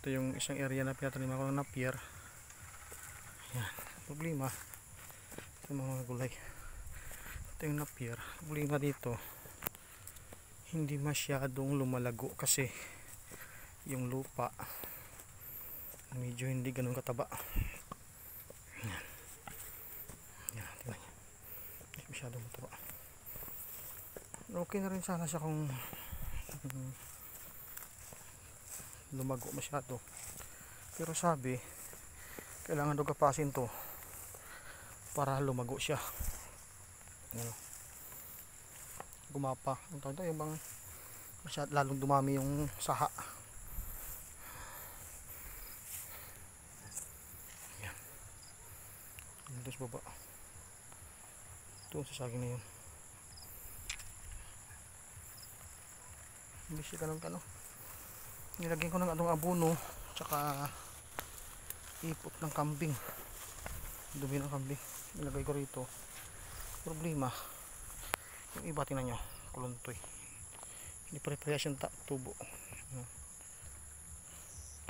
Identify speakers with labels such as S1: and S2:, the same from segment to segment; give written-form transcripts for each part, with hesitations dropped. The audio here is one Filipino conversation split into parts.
S1: Ito yung isang area na pinataniman ko ng napier. Yan. Problema sa mga gulay. Ito yung napier. Problema dito, hindi masyadong lumalago kasi yung lupa medyo hindi ganun kataba. Yan. Yan, tingnan nyo. Hindi masyadong mataba. Okay na rin sana siya kung lumago masyado. Pero sabi, kailangan daw kapasin to para lumago siya. Ano? Gumapa. Ang tawag ito, yung bang masyado lalong dumami yung saha. Yan. Ito sa baba. Ito sa saging na yun. Hindi siya ganun. Nilagyan ko ng anong abono tsaka ipot ng kambing, dumi ng kambing nilagay ko rito. Problema yung iba, tingnan nyo, kuluntoy, hindi pare-parehas yung tubo.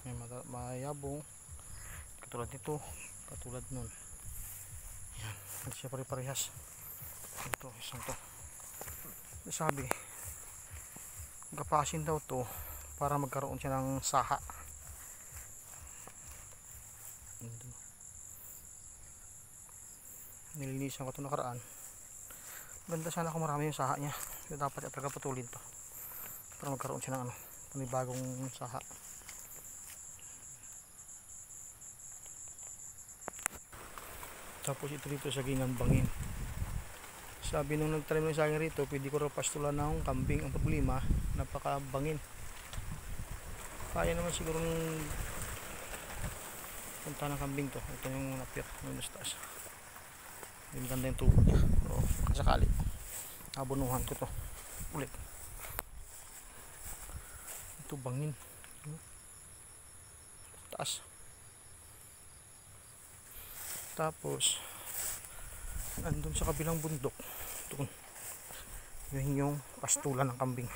S1: May mayabong katulad nito, katulad nun. Yan, hindi siya pare-parehas. Ito, isang to. Sabi, gapasin daw to para magkaroon siya ng saha. Nilinisan ko ito nakaraan. Ganda sana kung marami yung saha niya. So, dapat talaga putulin to para magkaroon siya ng panibagong saha. Tapos ito dito sa ginang bangin. Sabi nung nagtanim ng saging rito, pwede ko raw pastulan ng kambing. Ang problema, napakabangin. Kaya naman siguro punta ng kambing to. Ito yung napier, yung taas. Yung ganda yung tubo niya. So, kasakali abunuhan ko to ulit. Ito bangin taas. Tapos andun sa kabilang bundok doon, yun yung pastulan ng kambing.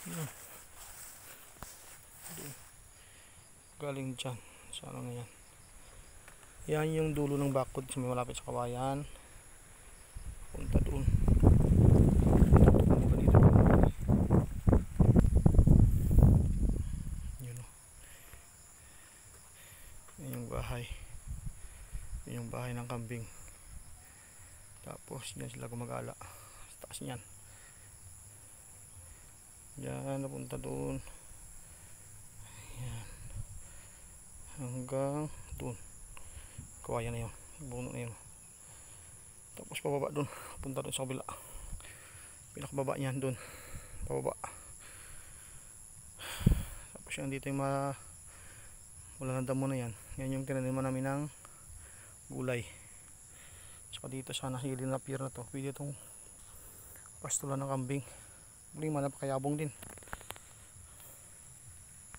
S1: Yun. Galing dyan sa ano na yan. Yan yung dulo ng bakod sa may malapit sa kawayan. Punta doon. Yun o. Yan yung bahay. Yan yung bahay ng kambing. Tapos yan sila gumagala. Sa taas niyan. Yan, napunta doon. Yan. Hanggang doon. Kawayan na yun. Buno na yun. Tapos pababa doon. Punta doon sa kabila. Pinakababa niyan doon. Pababa. Tapos yan dito yung wala na damo na yan. Yan yung tinaniman namin ng gulay. Saka dito sana hilin na pier na to. Pwede itong pastulan ng kambing. Problema, napakayabong din.